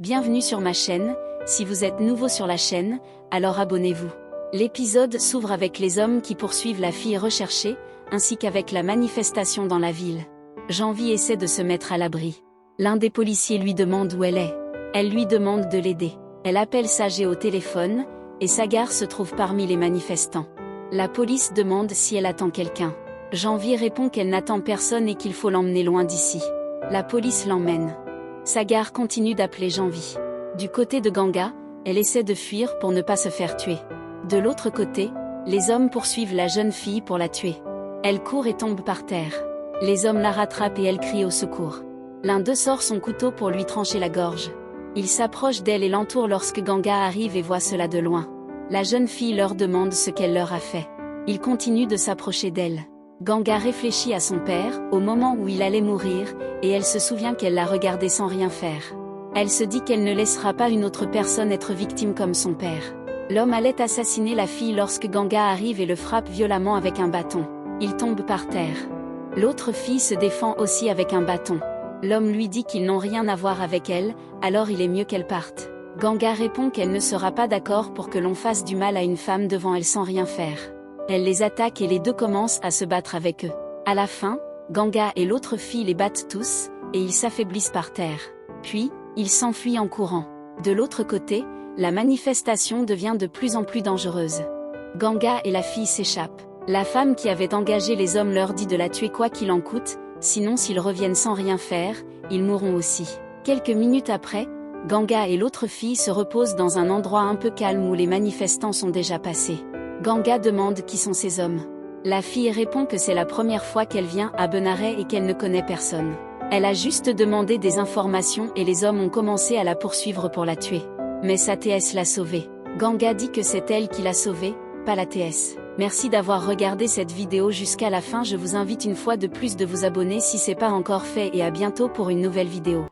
Bienvenue sur ma chaîne. Si vous êtes nouveau sur la chaîne, alors abonnez-vous. L'épisode s'ouvre avec les hommes qui poursuivent la fille recherchée, ainsi qu'avec la manifestation dans la ville. Janvi essaie de se mettre à l'abri. L'un des policiers lui demande où elle est. Elle lui demande de l'aider. Elle appelle Sage au téléphone, et Sagar se trouve parmi les manifestants. La police demande si elle attend quelqu'un. Janvi répond qu'elle n'attend personne et qu'il faut l'emmener loin d'ici. La police l'emmène. Sagar continue d'appeler Janvi. Du côté de Ganga, elle essaie de fuir pour ne pas se faire tuer. De l'autre côté, les hommes poursuivent la jeune fille pour la tuer. Elle court et tombe par terre. Les hommes la rattrapent et elle crie au secours. L'un d'eux sort son couteau pour lui trancher la gorge. Il s'approche d'elle et l'entoure lorsque Ganga arrive et voit cela de loin. La jeune fille leur demande ce qu'elle leur a fait. Il continue de s'approcher d'elle. Ganga réfléchit à son père, au moment où il allait mourir, et elle se souvient qu'elle l'a regardé sans rien faire. Elle se dit qu'elle ne laissera pas une autre personne être victime comme son père. L'homme allait assassiner la fille lorsque Ganga arrive et le frappe violemment avec un bâton. Il tombe par terre. L'autre fille se défend aussi avec un bâton. L'homme lui dit qu'ils n'ont rien à voir avec elle, alors il est mieux qu'elle parte. Ganga répond qu'elle ne sera pas d'accord pour que l'on fasse du mal à une femme devant elle sans rien faire. Elle les attaque et les deux commencent à se battre avec eux. À la fin, Ganga et l'autre fille les battent tous, et ils s'affaiblissent par terre. Puis, ils s'enfuient en courant. De l'autre côté, la manifestation devient de plus en plus dangereuse. Ganga et la fille s'échappent. La femme qui avait engagé les hommes leur dit de la tuer quoi qu'il en coûte, sinon s'ils reviennent sans rien faire, ils mourront aussi. Quelques minutes après, Ganga et l'autre fille se reposent dans un endroit un peu calme où les manifestants sont déjà passés. Ganga demande qui sont ces hommes. La fille répond que c'est la première fois qu'elle vient à Benares et qu'elle ne connaît personne. Elle a juste demandé des informations et les hommes ont commencé à la poursuivre pour la tuer. Mais sa TS l'a sauvée. Ganga dit que c'est elle qui l'a sauvée, pas la TS. Merci d'avoir regardé cette vidéo jusqu'à la fin. Je vous invite une fois de plus de vous abonner si c'est pas encore fait et à bientôt pour une nouvelle vidéo.